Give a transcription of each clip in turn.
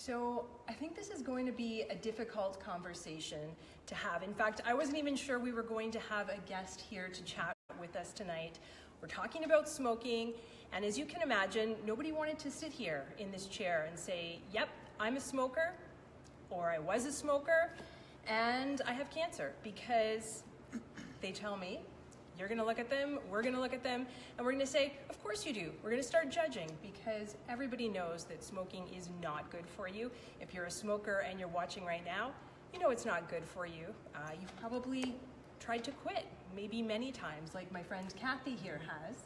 So I think this is going to be a difficult conversation to have. In fact, I wasn't even sure we were going to have a guest here to chat with us tonight. We're talking about smoking, and as you can imagine, nobody wanted to sit here in this chair and say, yep, I'm a smoker, or I was a smoker, and I have cancer, because they tell me, you're gonna look at them, we're gonna look at them, and we're gonna say, of course you do. We're gonna start judging, because everybody knows that smoking is not good for you. If you're a smoker and you're watching right now, you know it's not good for you. You've probably tried to quit, maybe many times, like my friend Kathy here has.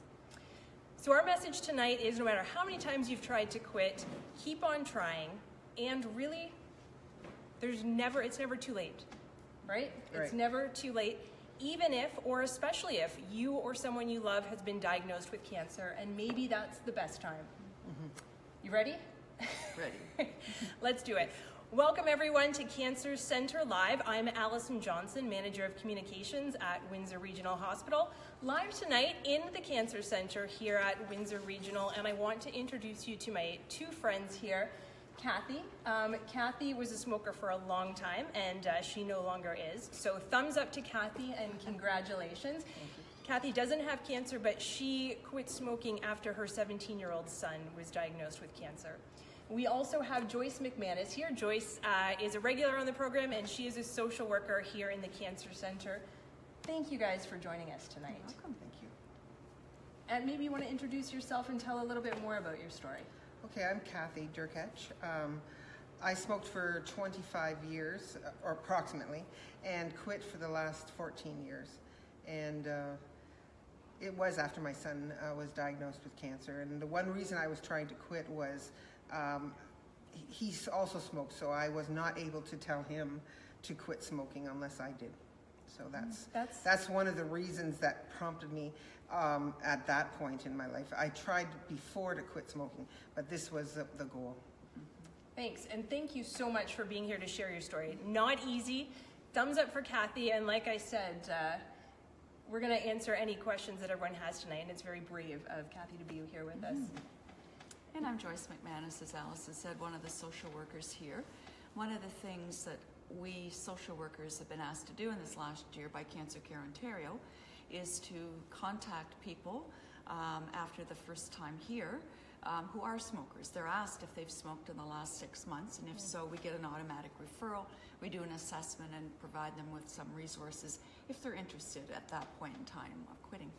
So our message tonight is, no matter how many times you've tried to quit, keep on trying, and really, it's never too late, right? It's never too late. Even if, or especially if, you or someone you love has been diagnosed with cancer, and maybe that's the best time. Mm-hmm. You ready? Ready. Let's do it. Welcome everyone to Cancer Center Live. I'm Allison Johnson, Manager of Communications at Windsor Regional Hospital. Live tonight in the Cancer Center here at Windsor Regional, and I want to introduce you to my two friends here. Kathy. Kathy was a smoker for a long time, and she no longer is. So thumbs up to Kathy, and congratulations. Kathy doesn't have cancer, but she quit smoking after her 17-year-old son was diagnosed with cancer. We also have Joyce Mcmanus here. Joyce is a regular on the program, and she is a social worker here in the Cancer Center. Thank you guys for joining us tonight. You're welcome. Thank you. And maybe you want to introduce yourself and tell a little bit more about your story. Okay, I'm Kathy Durketch. I smoked for 25 years, or approximately, and quit for the last 14 years. And it was after my son was diagnosed with cancer. And the one reason I was trying to quit was he also smoked, so I was not able to tell him to quit smoking unless I did. So that's one of the reasons that prompted me at that point in my life. I tried before to quit smoking, but this was the goal. Thanks, and thank you so much for being here to share your story. Not easy. Thumbs up for Kathy, and like I said, we're going to answer any questions that everyone has tonight, and it's very brave of Kathy to be here with us. And I'm Joyce Mcmanus, as Allison said, one of the social workers here. One of the things that we social workers have been asked to do in this last year by Cancer Care Ontario is to contact people after the first time here who are smokers. They're asked if they've smoked in the last 6 months, and if so, we get an automatic referral. We do an assessment and provide them with some resources if they're interested at that point in time of quitting.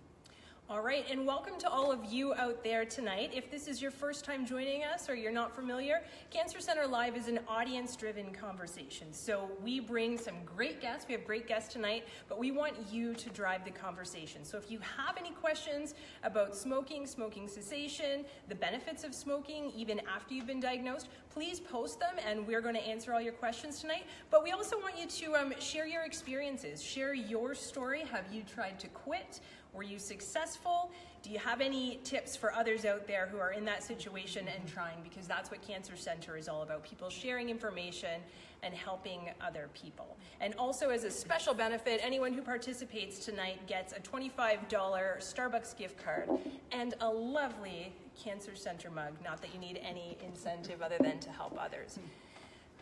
All right, and welcome to all of you out there tonight. If this is your first time joining us or you're not familiar, Cancer Center Live is an audience-driven conversation. So we bring some great guests. We have great guests tonight, but we want you to drive the conversation. So if you have any questions about smoking, smoking cessation, the benefits of smoking, even after you've been diagnosed, please post them, and we're going to answer all your questions tonight. But we also want you to share your experiences. Share your story. Have you tried to quit? Were you successful? Do you have any tips for others out there who are in that situation and trying? Because that's what Cancer Center is all about, people sharing information and helping other people. And also, as a special benefit, anyone who participates tonight gets a $25 Starbucks gift card and a lovely Cancer Center mug. Not that you need any incentive other than to help others.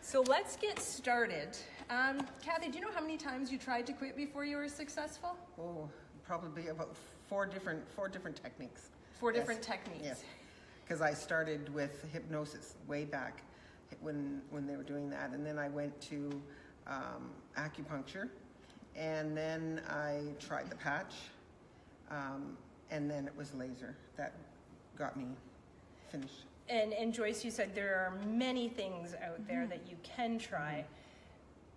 So let's get started. Kathy, do you know how many times you tried to quit before you were successful? Oh, probably about four different techniques. Four different techniques. Yes, because I started with hypnosis way back when they were doing that, and then I went to acupuncture, and then I tried the patch, and then it was laser that got me finished. And Joyce, you said there are many things out there that you can try.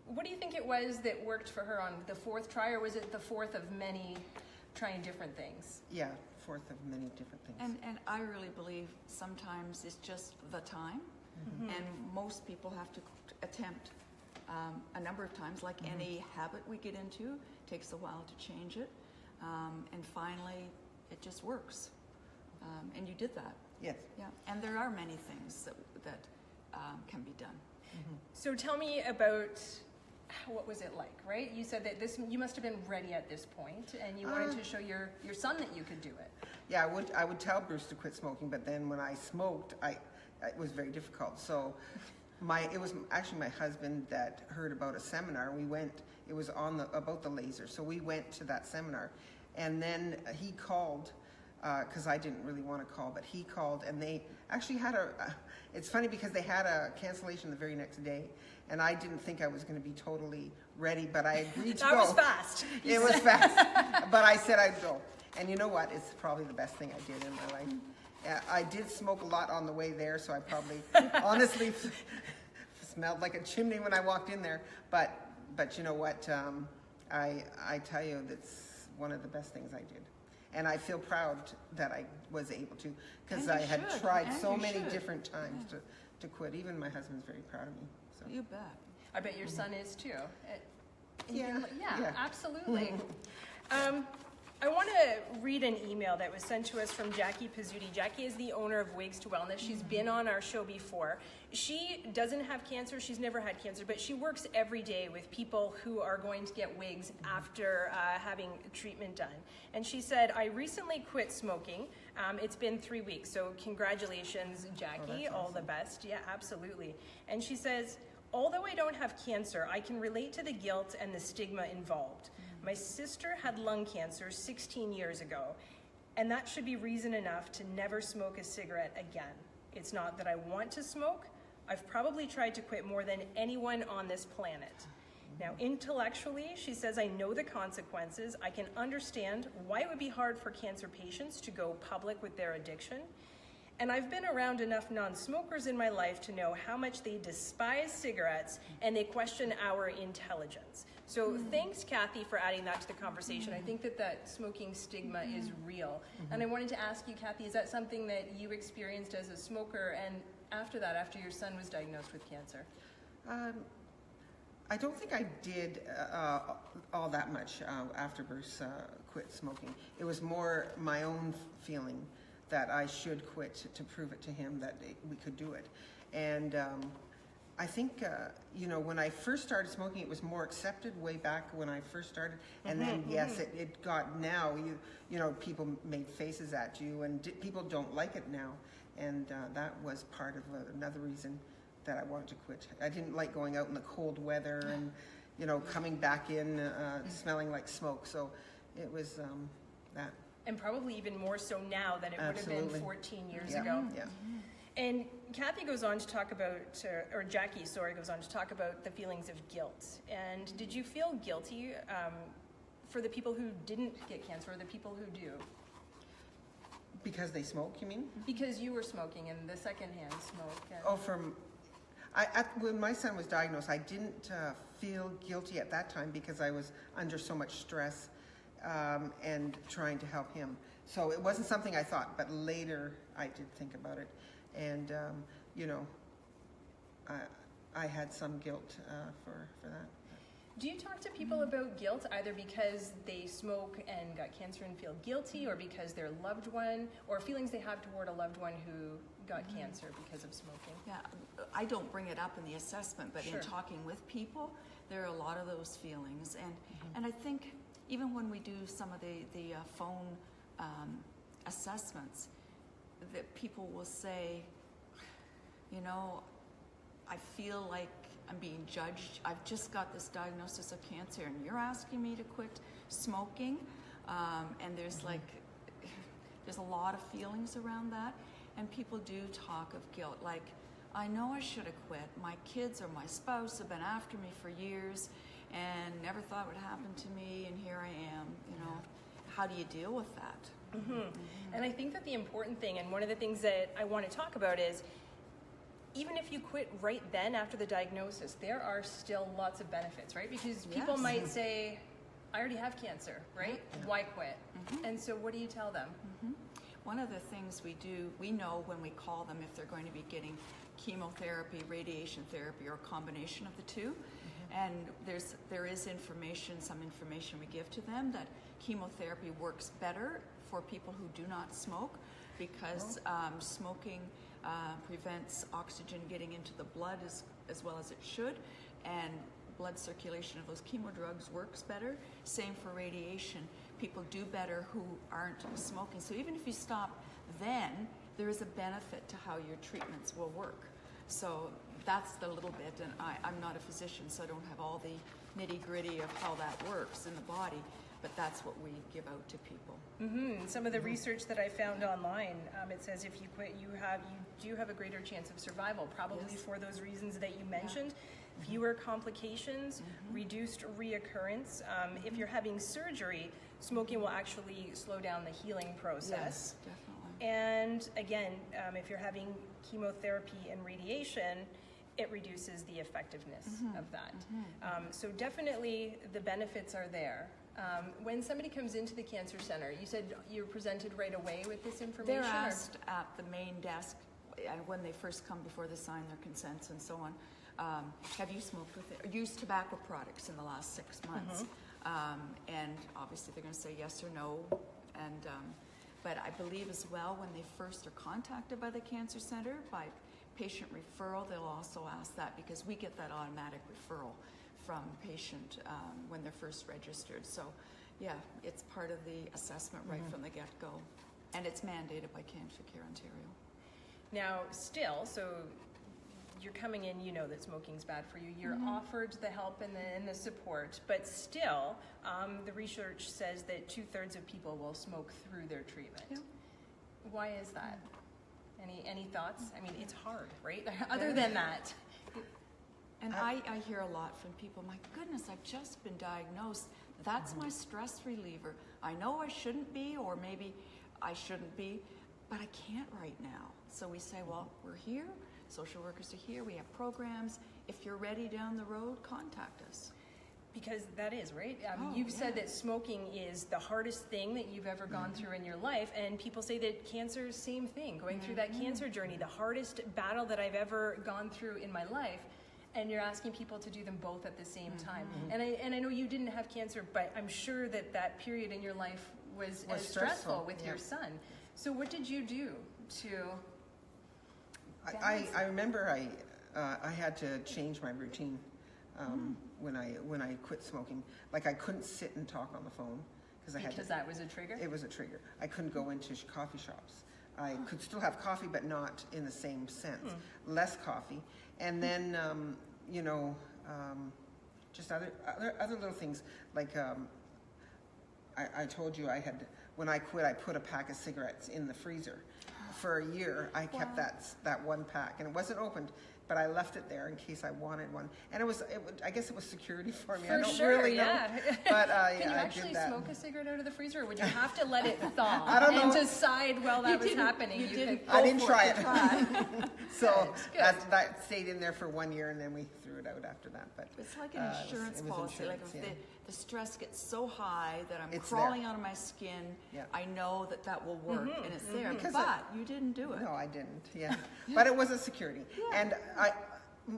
What do you think it was that worked for her on the fourth try, or was it the fourth of many trying different things? Yeah, fourth of many different things. And I really believe sometimes it's just the time, and most people have to attempt a number of times, like any habit we get into, it takes a while to change it, and finally it just works. And you did that. Yes. Yeah, and there are many things that can be done. So tell me about, what was it like, right? You said that you must have been ready at this point, and you wanted to show your son that you could do it. Yeah, I would tell Bruce to quit smoking, but then when I smoked, it was very difficult. So It was actually my husband that heard about a seminar. We went. It was about the laser, so we went to that seminar, and then he called because I didn't really want to call, but he called, and they actually had it's funny because they had a cancellation the very next day, and I didn't think I was going to be totally ready, but I agreed to go. That was fast. It was fast, but I said I'd go. And you know what? It's probably the best thing I did in my life. I did smoke a lot on the way there, so I probably honestly smelled like a chimney when I walked in there. But you know what? I tell you, that's one of the best things I did. And I feel proud that I was able to, because I had tried so many different times to quit. Even my husband's very proud of me. So. You bet. I bet your son is too. Yeah, Absolutely. I want to read an email that was sent to us from Jackie Pizzuti. Jackie is the owner of Wigs to Wellness. She's been on our show before. She doesn't have cancer. She's never had cancer, but she works every day with people who are going to get wigs after having treatment done. And she said, I recently quit smoking. It's been 3 weeks, so congratulations, Jackie. All the best. Yeah, absolutely. And she says, although I don't have cancer, I can relate to the guilt and the stigma involved. My sister had lung cancer 16 years ago, and that should be reason enough to never smoke a cigarette again. It's not that I want to smoke. I've probably tried to quit more than anyone on this planet. Now, intellectually, she says, I know the consequences. I can understand why it would be hard for cancer patients to go public with their addiction. And I've been around enough non-smokers in my life to know how much they despise cigarettes and they question our intelligence. So thanks, Kathy, for adding that to the conversation. I think that smoking stigma is real. And I wanted to ask you, Kathy, is that something that you experienced as a smoker and after that, after your son was diagnosed with cancer? I don't think I did all that much after Bruce quit smoking. It was more my own feeling that I should quit to prove it to him that we could do it. And I think, when I first started smoking, it was more accepted way back when I first started. And then, yes, it got now, people made faces at you and people don't like it now. And that was part of another reason that I wanted to quit. I didn't like going out in the cold weather and, coming back in smelling like smoke. So it was that. And probably even more so now than it would have been 14 years ago. Yeah. And Kathy goes on to talk about, or Jackie, goes on to talk about the feelings of guilt. And did you feel guilty for the people who didn't get cancer or the people who do? Because they smoke, you mean? Because you were smoking and the secondhand smoke. And when my son was diagnosed, I didn't feel guilty at that time because I was under so much stress and trying to help him. So it wasn't something I thought, but later I did think about it. And, I had some guilt for that. Do you talk to people about guilt either because they smoke and got cancer and feel guilty, or because their loved one, or feelings they have toward a loved one who got cancer because of smoking? Yeah, I don't bring it up in the assessment, but Sure. in talking with people, there are a lot of those feelings. And I think even when we do some of the phone assessments, that people will say, I feel like I'm being judged. I've just got this diagnosis of cancer and you're asking me to quit smoking. And there's there's a lot of feelings around that. And people do talk of guilt. Like, I know I should have quit. My kids or my spouse have been after me for years and never thought it would happen to me, and here I am, How do you deal with that? And I think that the important thing, and one of the things that I want to talk about is, even if you quit right then after the diagnosis, there are still lots of benefits, right? Because people might say, I already have cancer, right? Why quit? And so what do you tell them? One of the things we know when we call them if they're going to be getting chemotherapy, radiation therapy, or a combination of the two. And there is some information we give to them that chemotherapy works better for people who do not smoke because smoking prevents oxygen getting into the blood as well as it should, and blood circulation of those chemo drugs works better. Same for radiation. People do better who aren't smoking. So even if you stop then, there is a benefit to how your treatments will work. So that's the little bit, and I'm not a physician, so I don't have all the nitty-gritty of how that works in the body, but that's what we give out to people. Some of the research that I found online, it says if you quit, you do have a greater chance of survival, probably Yes. for those reasons that you mentioned. Fewer complications, reduced reoccurrence. If you're having surgery, smoking will actually slow down the healing process. Yes, definitely. And again, if you're having chemotherapy and radiation, it reduces the effectiveness of that. So definitely the benefits are there. When somebody comes into the Cancer Center, you said you're presented right away with this information? They're or- asked at the main desk, and when they first come before they sign their consents and so on, have you smoked with it, or used tobacco products in the last 6 months? And obviously they're going to say yes or no. And but I believe as well, when they first are contacted by the Cancer Center by patient referral, they'll also ask that, because we get that automatic referral from patient when they're first registered. So yeah, it's part of the assessment right from the get-go, and it's mandated by Cancer Care Ontario. Now, still, so you're coming in, you know that smoking's bad for you. You're offered the help and the support, but still, the research says that 2/3 of people will smoke through their treatment. Yeah. Why is that? Any thoughts? I mean, it's hard, right? Other than that. And I hear a lot from people, my goodness, I've just been diagnosed. That's my stress reliever. I know I shouldn't be, or maybe I shouldn't be, but I can't right now. So we say, well, we're here. Social workers are here. We have programs. If you're ready down the road, contact us. Because that is, right? Oh, You've said yeah. that smoking is the hardest thing that you've ever gone through in your life, and people say that cancer is the same thing, going through that cancer journey, the hardest battle that I've ever gone through in my life, and you're asking people to do them both at the same time. And I know you didn't have cancer, but I'm sure that that period in your life was as stressful with your son. So what did you do to I remember I had to change my routine when I quit smoking. Like, I couldn't sit and talk on the phone because that was a trigger? It was a trigger. I couldn't go into coffee shops. I could still have coffee, but not in the same sense. Less coffee, and then just other little things like I told you I had, when I quit, I put a pack of cigarettes in the freezer. For a year, I kept that one pack, and it wasn't opened, but I left it there in case I wanted one. And I guess it was security for me. I don't really know. But Can you actually smoke a cigarette out of the freezer, or would you have to let it thaw I don't know. and decide while that was happening? I didn't try it. So Good. that stayed in there for 1 year, and then we threw it out after that. But It's like an insurance it was policy. insurance, like if yeah. the stress gets so high that I'm It's crawling there. out of my skin, Yeah. I know that will work, and it's there. Because But you didn't do it. No, I didn't. Yeah, but it was a security. And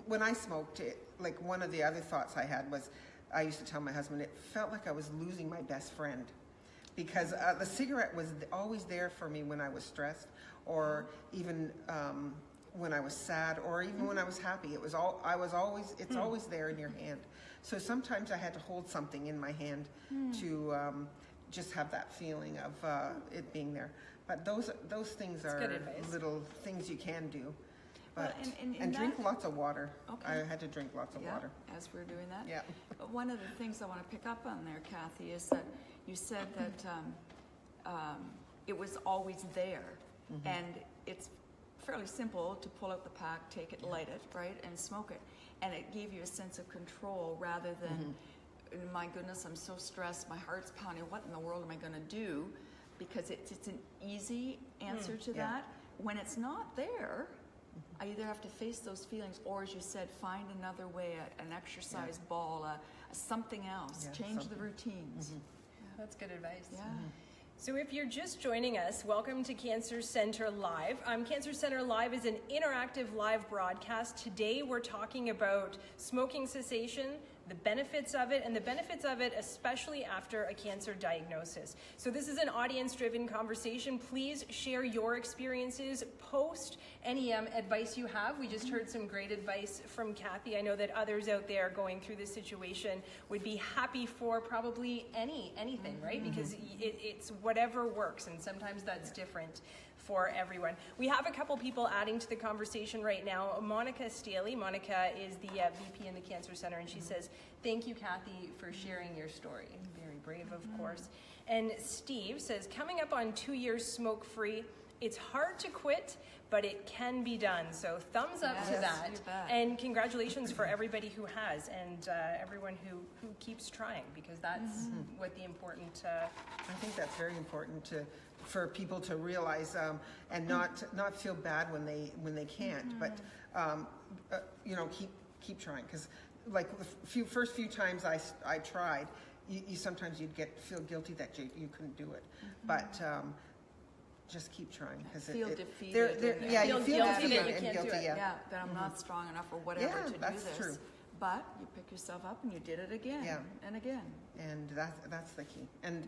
when I smoked it, like, one of the other thoughts I had was, I used to tell my husband, it felt like I was losing my best friend, because the cigarette was always there for me when I was stressed, or even when I was sad, or even when I was happy. It's always there in your hand. So sometimes I had to hold something in my hand to just have that feeling of it being there. But those things That's are good advice. little things you can do. But, Well, and and drink lots of water. Okay. I had to drink lots of water. As we're doing that. Yeah. But one of the things I want to pick up on there, Kathy, is that you said that it was always there, and it's fairly simple to pull out the pack, take it, light it, right, and smoke it, and it gave you a sense of control rather than, my goodness, I'm so stressed, my heart's pounding, what in the world am I going to do? Because it's an easy answer to that. When it's not there, I either have to face those feelings, or, as you said, find another way, an exercise ball, something else, change the routines. That's good advice. Yeah. So if you're just joining us, welcome to Cancer Center Live. Cancer Center Live is an interactive live broadcast. Today we're talking about smoking cessation, the benefits of it, and the benefits of it especially after a cancer diagnosis. So this is an audience-driven conversation. Please share your experiences, post any advice you have. We just heard some great advice from Kathy. I know that others out there going through this situation would be happy for probably anything, right? Because it's whatever works, and sometimes that's different for everyone. We have a couple people adding to the conversation right now. Monica Staley. Monica is the VP in the Cancer Center, and she says, "Thank you, Kathy, for sharing your story." Very brave, of course. And Steve says, "Coming up on 2 years smoke-free, it's hard to quit, but it can be done." So thumbs up to Yes, that. you bet. And congratulations for everybody who has, and everyone who keeps trying, because that's what the important... I think that's very important for people to realize and not feel bad when they can't, but you know, keep trying, because like the first few times I tried, you sometimes you'd feel guilty that you couldn't do it, but just keep trying, because feel defeated. Yeah, you feel guilty defeated that you and can't do guilty. it. Yeah, that I'm not strong enough or whatever Yeah, to do that's this. true. But you pick yourself up and you did it again and again. And that's the key. And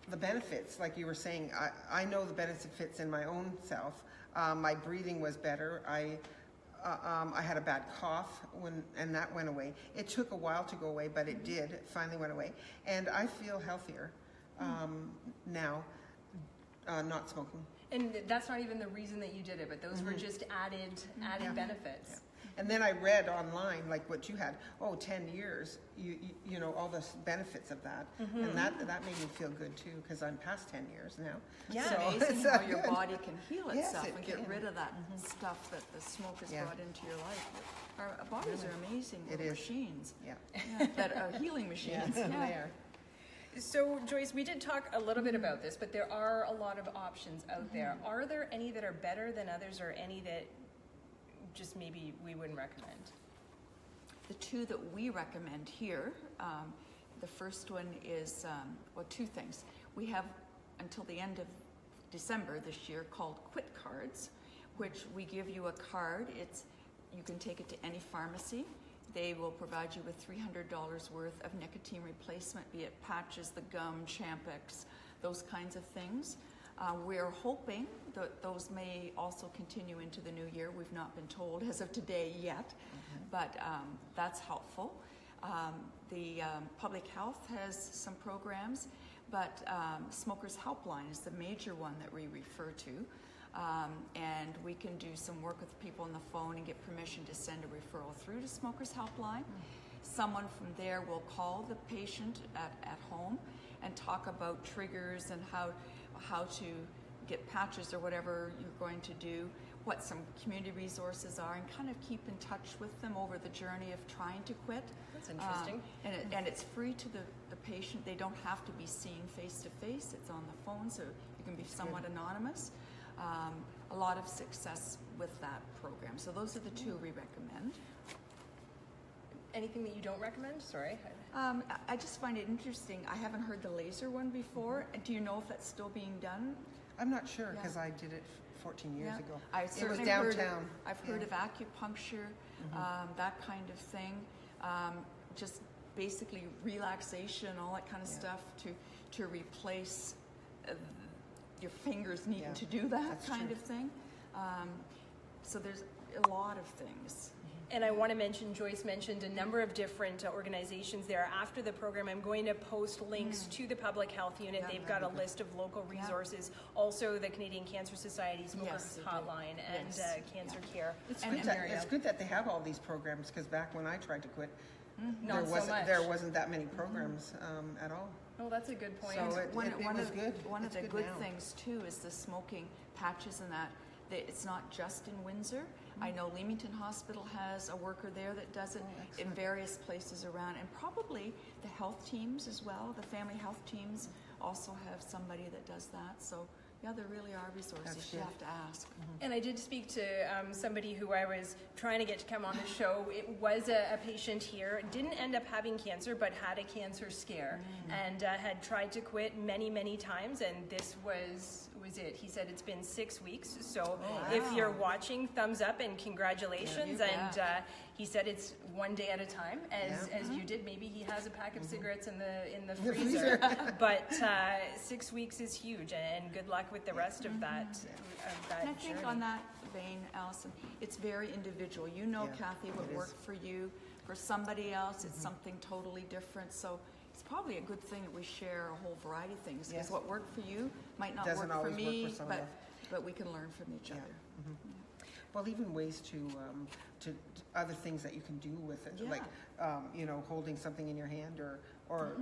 the benefits, like you were saying, I know the benefits in my own self. My breathing was better. I had a bad cough and that went away. It took a while to go away, but it did. It finally went away. And I feel healthier now, not smoking. And that's not even the reason that you did it, but those were just added benefits. Yeah. And then I read online, like what you had, 10 years, you know, all the benefits of that. And that made me feel good too, because I'm past 10 years now. Yeah. So It's amazing how your good. body can heal Yes, itself it and get can. rid of that stuff that the smoke has brought into your life. Our bodies are amazing It little is. machines. Yeah. That are healing machines. They are. So, Joyce, we did talk a little bit about this, but there are a lot of options out there. Are there any that are better than others, or any that just maybe we wouldn't recommend? The two that we recommend here, the first one is, two things. We have until the end of December this year called Quit Cards, which we give you a card. You can take it to any pharmacy. They will provide you with $300 worth of nicotine replacement, be it patches, the gum, Champix, those kinds of things. We're hoping that those may also continue into the new year. We've not been told as of today yet, but that's helpful. The public health has some programs, but Smokers Helpline is the major one that we refer to. And we can do some work with people on the phone and get permission to send a referral through to Smokers Helpline. Someone from there will call the patient at home and talk about triggers and how to get patches or whatever you're going to do, what some community resources are, and kind of keep in touch with them over the journey of trying to quit. That's interesting. And it's free to the patient. They don't have to be seen face to face. It's on the phone, so you can be somewhat anonymous. A lot of success with that program. So those are the two we recommend. Anything that you don't recommend? Sorry. I just find it interesting. I haven't heard the laser one before. Do you know if that's still being done? I'm not sure, because I did it 14 years ago. I It was certainly downtown. I've heard of acupuncture, that kind of thing. Just basically relaxation, all that kind of stuff to replace your fingers needing to do that. That's kind true. of thing. So there's a lot of things. And I want to mention, Joyce mentioned a number of different organizations there. After the program, I'm going to post links to the Public Health Unit. Yeah, They've got a list of local resources. Also, the Canadian Cancer Society Smokers they do. Hotline and Yes. Cancer Care. It's and good, it's good that they have all these programs, because back when I tried to quit, Not so much. there wasn't that many programs at all. Oh, that's a good point. So it was good. One It's of the good good now. things too is the smoking patches and that. It's not just in Windsor. I know Leamington Hospital has a worker there that does it in various places around, and probably the health teams as well. The family health teams also have somebody that does that. So yeah, there really are resources. That's You good. have to ask. And I did speak to somebody who I was trying to get to come on the show. It was a patient here, didn't end up having cancer, but had a cancer scare and had tried to quit many, many times, and this was it. He said it's been 6 weeks. So if you're watching, thumbs up and congratulations. Yeah, and he said it's one day at a time, as you did. Maybe he has a pack of cigarettes in the freezer. But 6 weeks is huge, and good luck with the rest of that. And I think on that vein, Allison, it's very individual. You know, Yeah, Kathy, what it is. worked for you. For somebody else, it's something totally different. So it's probably a good thing that we share a whole variety of things, because Yes. what worked for you might not Doesn't work for always work me. for someone But else. But we can learn from each Yeah. other. Well, even ways to other things that you can do with it, Yeah. like holding something in your hand, or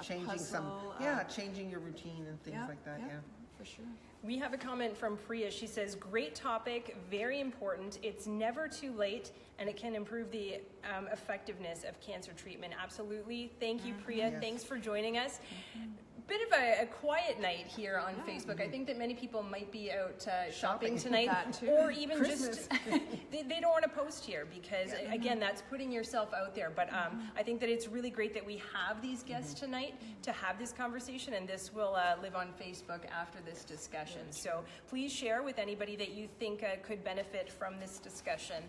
changing puzzle, changing your routine and things like that. Yeah. For sure. We have a comment from Priya. She says, great topic, very important. It's never too late, and it can improve the effectiveness of cancer treatment. Absolutely. Thank you, Priya. Yes. Thanks for joining us. Bit of a quiet night here on Facebook. I think that many people might be out shopping tonight, That too. or even Christmas. just they don't want to post here because again, that's putting yourself out there. But I think that it's really great that we have these guests tonight to have this conversation, and this will live on Facebook after this discussion. So please share with anybody that you think could benefit from this discussion.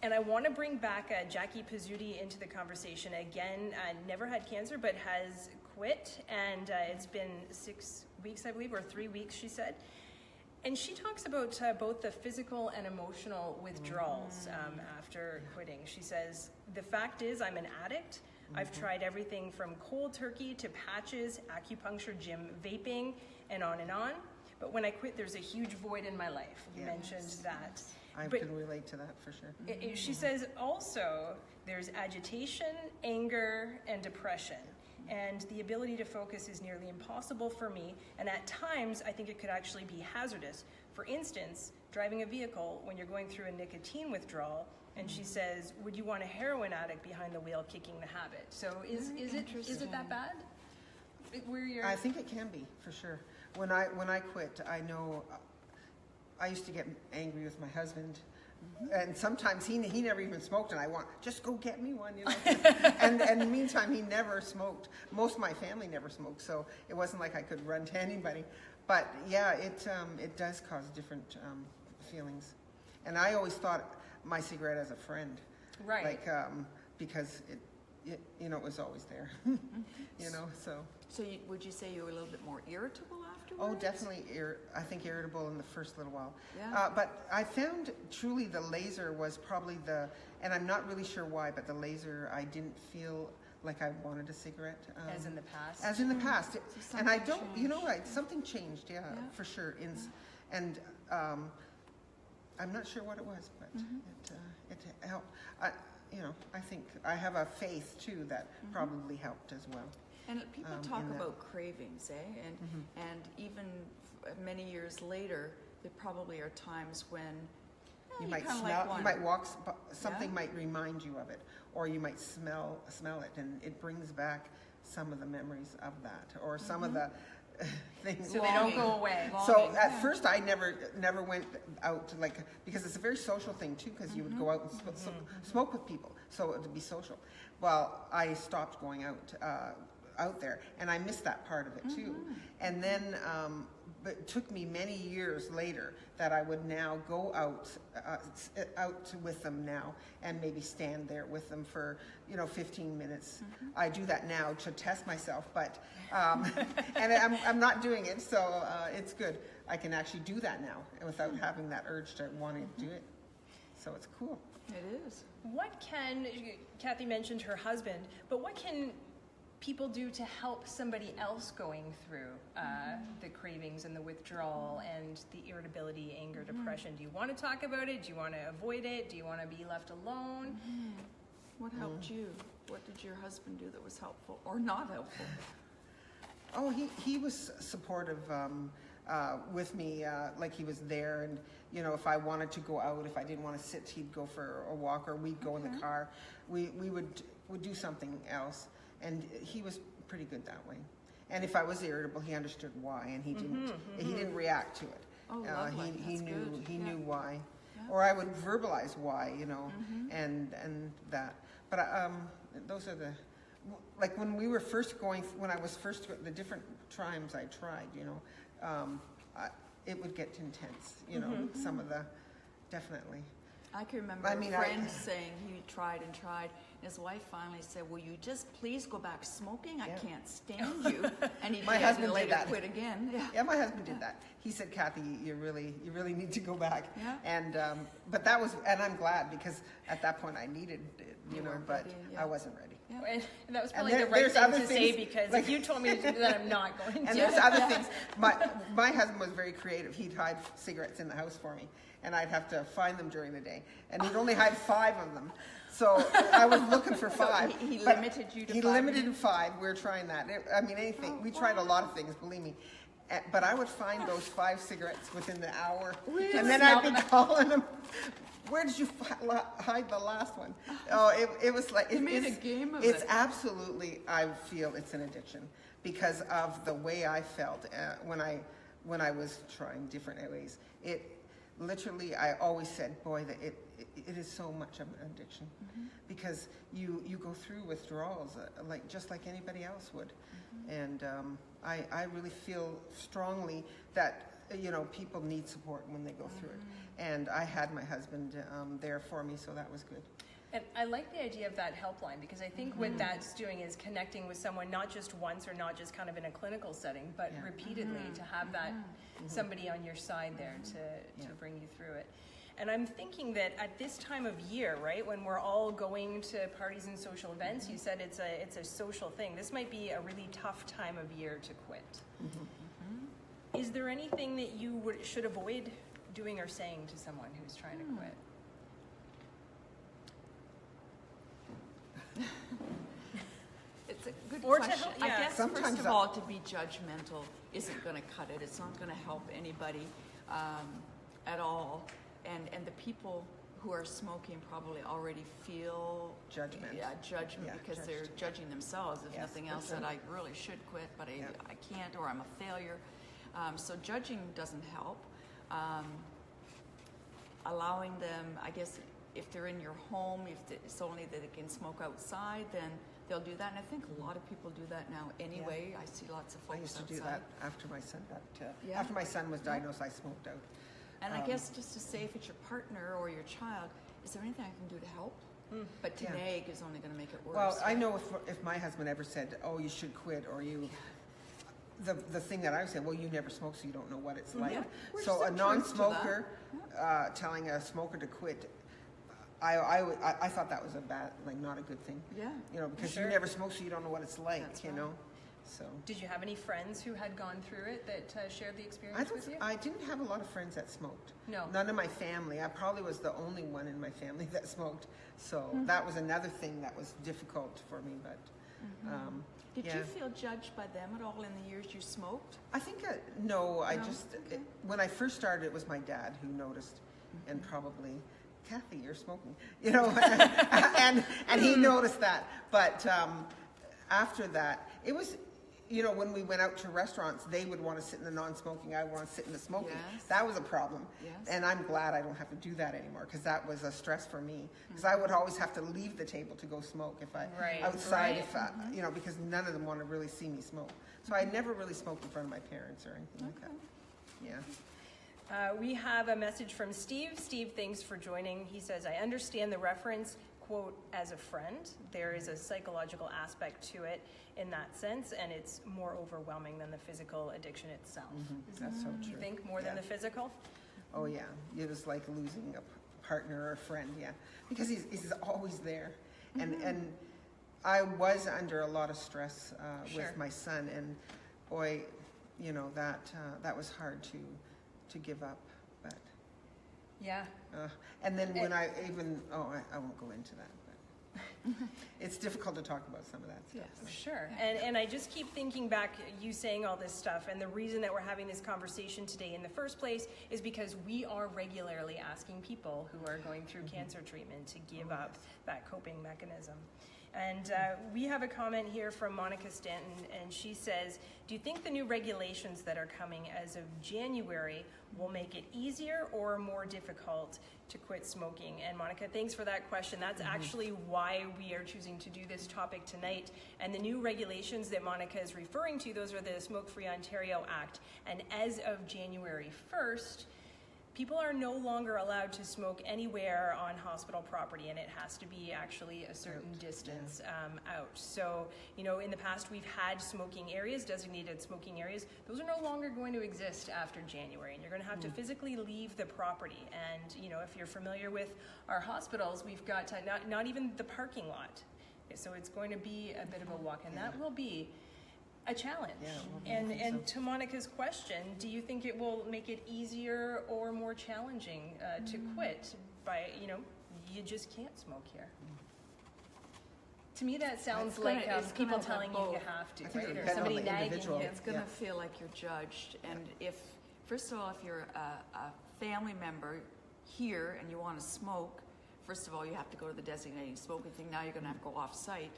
And I want to bring back Jackie Pizzuti into the conversation. Again, never had cancer, but has quit, and it's been 6 weeks, I believe, or 3 weeks, she said. And she talks about both the physical and emotional withdrawals after quitting. She says, the fact is I'm an addict. I've tried everything from cold turkey to patches, acupuncture, gym, vaping, and on and on. But when I quit, there's a huge void in my life. You mentioned that. I But can relate to that for sure. she says also there's agitation, anger, and depression. And the ability to focus is nearly impossible for me. And at times, I think it could actually be hazardous. For instance, driving a vehicle when you're going through a nicotine withdrawal. And she says, would you want a heroin addict behind the wheel kicking the habit? So is it that bad? I think it can be, for sure. When I quit, I know I used to get angry with my husband, and sometimes he never even smoked, and I want, just go get me one, and in the meantime, he never smoked. Most of my family never smoked, so it wasn't like I could run to anybody. But yeah, it does cause different feelings, and I always thought my cigarette as a friend, Right. Like because it was always there, so. So would you say you were a little bit more irritable afterwards? Oh, definitely. I think irritable in the first little while. Yeah. But I found truly the laser was probably and I'm not really sure why, but the laser, I didn't feel like I wanted a cigarette. As in the past? As in the past. So And I something don't, changed. something changed, yeah. For sure. And I'm not sure what it was, but it helped. I think I have a faith too that probably helped as well. And people talk in that. about cravings, and even many years later, there probably are times when You might kinda smell. like one. You might walk. Something Yeah. might remind you of it, or you might smell it, and it brings back some of the memories of that, or some of the things. So they don't go away. So Longing, at yeah. first, I never went out because it's a very social thing too. Because you would go out and smoke with people, so it would be social. Well, I stopped going out there, and I missed that part of it too. And then, but it took me many years later that I would now go out with them now, and maybe stand there with them for 15 minutes. I do that now to test myself, but and I'm not doing it, so it's good. I can actually do that now without having that urge to want to do it. So it's cool. it is. Kathy mentioned her husband, but what can people do to help somebody else going through the cravings and the withdrawal and the irritability, anger, depression? Do you want to talk about it? Do you want to avoid it? Do you want to be left alone? What helped you? What did your husband do that was helpful or not helpful? Oh, he was supportive with me, like he was there, and if I wanted to go out, if I didn't want to sit, he'd go for a walk, or we'd go in the car. We would do something else, and he was pretty good that way. And if I was irritable, he understood why, and he didn't react to it. Oh, lovely. He That's knew good. he Yeah. knew why, Yeah. or I would verbalize why, and that. But those are like when we were first going, when I was first, the different times I tried, it would get intense, some of the, definitely. I can remember a friend saying he tried and tried, and his wife finally said, "Will you just please go back smoking? I can't stand you." And he My husband did that. Quit again. Yeah, my husband did that. He said, "Kathy, you really need to go back." Yeah. And but that was, and I'm glad, because at that point I needed it, but ready, yeah. I wasn't ready. And that was probably And the right there's thing other to say, things, because like- if you told me to do that, I'm not going to. And there's other things. My husband was very creative. He'd hide cigarettes in the house for me, and I'd have to find them during the day. And he'd only hide 5 of them. So I was looking for 5. So he but limited you to 5? He limited to 5. We're trying that. Anything. We tried a lot of things, believe me. But I would find those 5 cigarettes within the hour. Really? And then I'd be calling him, "Where did you hide the last one?" Oh, it was like... You made a game of It's it. absolutely, I feel it's an addiction, because of the way I felt when I was trying different ways. It literally, I always said, boy, that it is so much of an addiction, because you go through withdrawals just like anybody else would. And I really feel strongly that people need support when they go through it. And I had my husband there for me, so that was good. And I like the idea of that helpline, because I think what that's doing is connecting with someone, not just once or not just kind of in a clinical setting, but repeatedly, to have that somebody on your side there to bring you through it. And I'm thinking that at this time of year, right, when we're all going to parties and social events, you said it's a social thing. This might be a really tough time of year to quit. Is there anything that you should avoid doing or saying to someone who's trying to quit? It's a good Or to question. help- I yeah. guess, Sometimes first of that- all, to be judgmental isn't going to cut it. It's not going to help anybody at all. And the people who are smoking probably already feel Judgment. Judgment, Yeah, because judged. they're judging themselves, if Yes, nothing for else, sure. that I really should quit, but I can't, or I'm a failure. So judging doesn't help. Allowing them, I guess, if they're in your home, if it's only that they can smoke outside, then they'll do that. And I think a lot of people do that now anyway. I see lots of folks I used to outside. do that after my son Yeah. after my son was diagnosed. I smoked out. And I guess just to say, if it's your partner or your child, is there anything I can do to help? But to Yeah. nag is only going to make it worse. Well, I know if my husband ever said, "Oh, you should quit," or you, the thing that I would say, "Well, you never smoke, so you don't know what it's like." Yeah. There's So a some truth to non-smoker telling a smoker to quit, I thought that was a bad, not a good thing. Yeah. Because Sure. you never smoke, so you don't know what it's like. That's you right. know. So Did you have any friends who had gone through it that shared the experience with you? I didn't have a lot of friends that smoked. No. None of my family. I probably was the only one in my family that smoked. So that was another thing that was difficult for me. But Did yeah. you feel judged by them at all in the years you smoked? I think no. I No? just Okay. when I first started, it was my dad who noticed, and probably, "Kathy, you're smoking," and he noticed that. But after that, it was. When we went out to restaurants, they would want to sit in the non-smoking. I want to sit in the smoking. Yes. That was a problem. Yes. And I'm glad I don't have to do that anymore, because that was a stress for me. Because I would always have to leave the table to go smoke if I Right, outside, right. because none of them want to really see me smoke. So I never really smoked in front of my parents or anything like that. Yeah. We have a message from Steve. Steve, thanks for joining. He says, "I understand the reference, quote, as a friend. There is a psychological aspect to it in that sense, and it's more overwhelming than the physical addiction itself." That's so true. You think more than Yeah. the physical? Oh yeah, it was like losing a partner or a friend. Yeah, because he's always there, and I was under a lot of stress Sure. with my son, and boy, that was hard to give up. But Yeah. and then when I won't go into that. But it's difficult to talk about some of that stuff. Yes. Sure. And I just keep thinking back, you saying all this stuff, and the reason that we're having this conversation today in the first place is because we are regularly asking people who are going through cancer treatment to give up that coping mechanism. And we have a comment here from Monica Stanton, and she says, "Do you think the new regulations that are coming as of January will make it easier or more difficult to quit smoking?" And Monica, thanks for that question. That's actually why we are choosing to do this topic tonight. And the new regulations that Monica is referring to, those are the Smoke Free Ontario Act. And as of January 1st, people are no longer allowed to smoke anywhere on hospital property, and it has to be actually a certain distance out. So, you know, in the past we've had smoking areas, designated smoking areas. Those are no longer going to exist after January, and you're going to have to physically leave the property. And, you know, if you're familiar with our hospitals, we've got not even the parking lot. So it's going to be a bit of a walk, and that will be a challenge. And to Monica's question, do you think it will make it easier or more challenging to quit by, you know, you just can't smoke here? To me, that sounds like people telling you you have to, right? Or somebody nagging you. It's going to feel like you're judged. And if, first of all, if you're a family member here and you want to smoke, first of all, you have to go to the designated smoking thing. Now you're going to have to go off-site.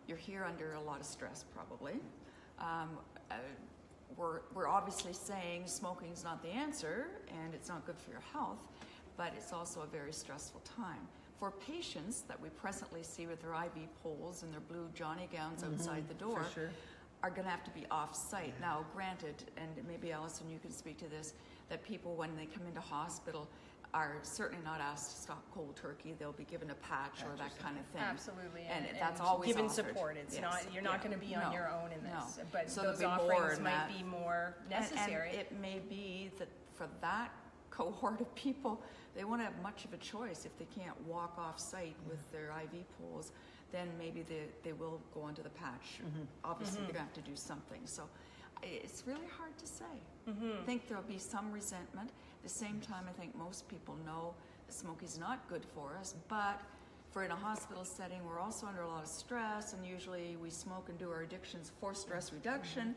You're here under a lot of stress, probably. We're obviously saying smoking is not the answer, and it's not good for your health, but it's also a very stressful time. For patients that we presently see with their IV poles and their blue Johnny gowns outside the door, are going to have to be off-site. Now, granted, and maybe Alison, you can speak to this, that people, when they come into hospital, are certainly not asked to stop cold turkey. They'll be given a patch or that kind of thing. Absolutely, and that's always given offered. Support. It's not you're not going to be on your own in this, but so those offerings might be more necessary. And it may be that for that cohort of people, they won't have much of a choice if they can't walk off site with their IV poles. Then maybe they will go onto the patch. Obviously, they're going to have to do something. So it's really hard to say. I think there'll be some resentment. At the same time, I think most people know that smoking is not good for us, but for in a hospital setting, we're also under a lot of stress, and usually we smoke and do our addictions for stress reduction.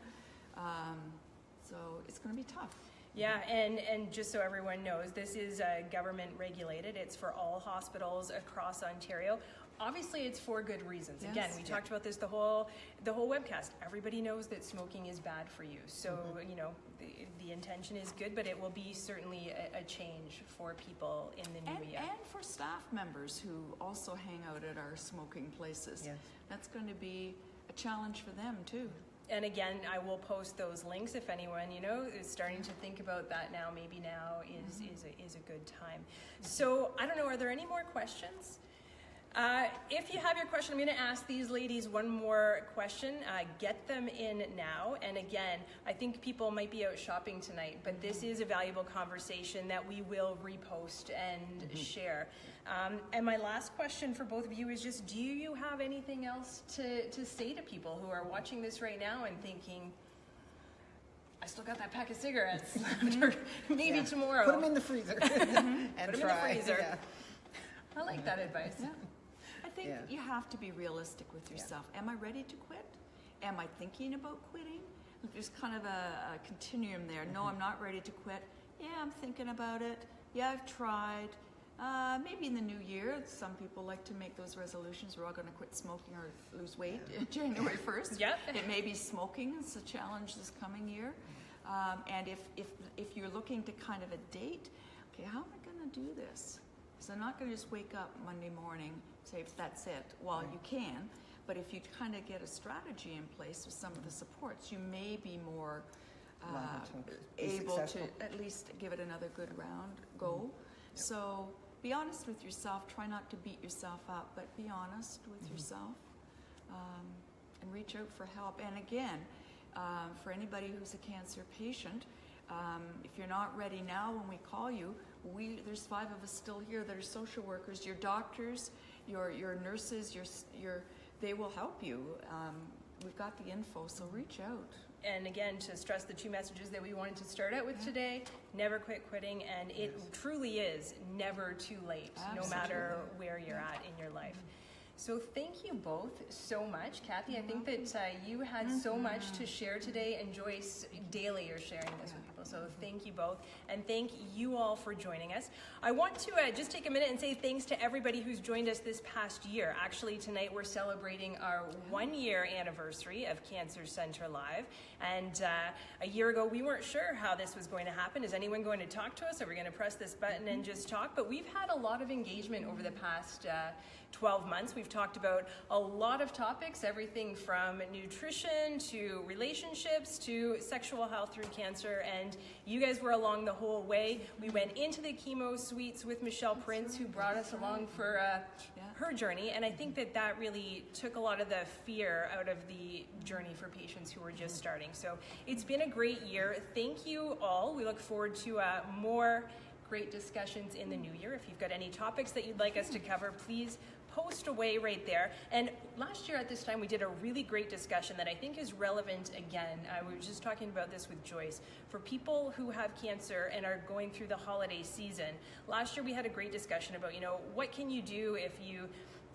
So it's going to be tough. Yeah, and just so everyone knows, this is government regulated. It's for all hospitals across Ontario. Obviously, it's for good reasons. Yes. Again, we talked about this the whole webcast. Everybody knows that smoking is bad for you. So, you know, the intention is good, but it will be certainly a change for people in the new year. And for staff members who also hang out at our smoking places. Yes. That's going to be a challenge for them, too. And again, I will post those links if anyone, you know, is starting to think about that now. Maybe now is a good time. So, I don't know, are there any more questions? If you have your question, I'm going to ask these ladies one more question. Get them in now. And again, I think people might be out shopping tonight, but this is a valuable conversation that we will repost and share. And my last question for both of you is just, do you have anything else to say to people who are watching this right now and thinking, I still got that pack of cigarettes, or maybe tomorrow. Put them in the freezer and Put them in the freezer. Yeah. I like that advice. Yeah. I think you have to be realistic with yourself. Am I ready to quit? Am I thinking about quitting? There's kind of a continuum there. No, I'm not ready to quit. Yeah, I'm thinking about it. Yeah, I've tried. Maybe in the new year, some people like to make those resolutions. We're all going to quit smoking or lose weight January 1st. Yep. It may be smoking. It's a challenge this coming year. And if you're looking to kind of a date, okay, how am I going to do this? So I'm not going to just wake up Monday morning, say that's it. Well, you can, but if you kind of get a strategy in place with some of the supports, you may be more able to at least give it another good go. So be honest with yourself. Try not to beat yourself up, but be honest with yourself and reach out for help. And again, for anybody who's a cancer patient, if you're not ready now when we call you, there's 5 of us still here that are social workers. Your doctors, your nurses, they will help you. We've got the info, so reach out. And again, to stress the 2 messages that we wanted to start out with today, never quit quitting, and it truly is never too late, no matter where you're at in your life. So thank you both so much. Kathy, I think that you had so much to share today, and Joyce, daily you're sharing this with people. So thank you both, and thank you all for joining us. I want to just take a minute and say thanks to everybody who's joined us this past year. Actually, tonight we're celebrating our 1-year anniversary of Cancer Centre Live, and a year ago we weren't sure how this was going to happen. Is anyone going to talk to us? Are we going to press this button and just talk? But we've had a lot of engagement over the past 12 months. We've talked about a lot of topics, everything from nutrition to relationships to sexual health through cancer, and you guys were along the whole way. We went into the chemo suites with Michelle Prince, who brought us along for her journey, and I think that really took a lot of the fear out of the journey for patients who were just starting. So it's been a great year. Thank you all. We look forward to more great discussions in the new year. If you've got any topics that you'd like us to cover, please post away right there. And last year at this time, we did a really great discussion that I think is relevant again. We were just talking about this with Joyce. For people who have cancer and are going through the holiday season, last year we had a great discussion about, what can you do if you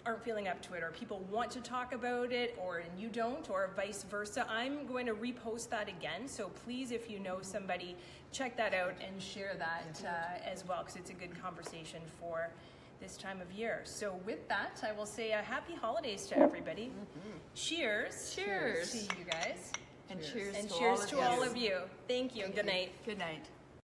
aren't feeling up to it, or people want to talk about it and you don't, or vice versa. I'm going to repost that again, so please, if you know somebody, check that out and share that as well, because it's a good conversation for this time of year. So with that, I will say happy holidays to everybody. Cheers. Cheers To you guys. And cheers And to cheers all of to you. all of you. Thank you. Good night. Good night.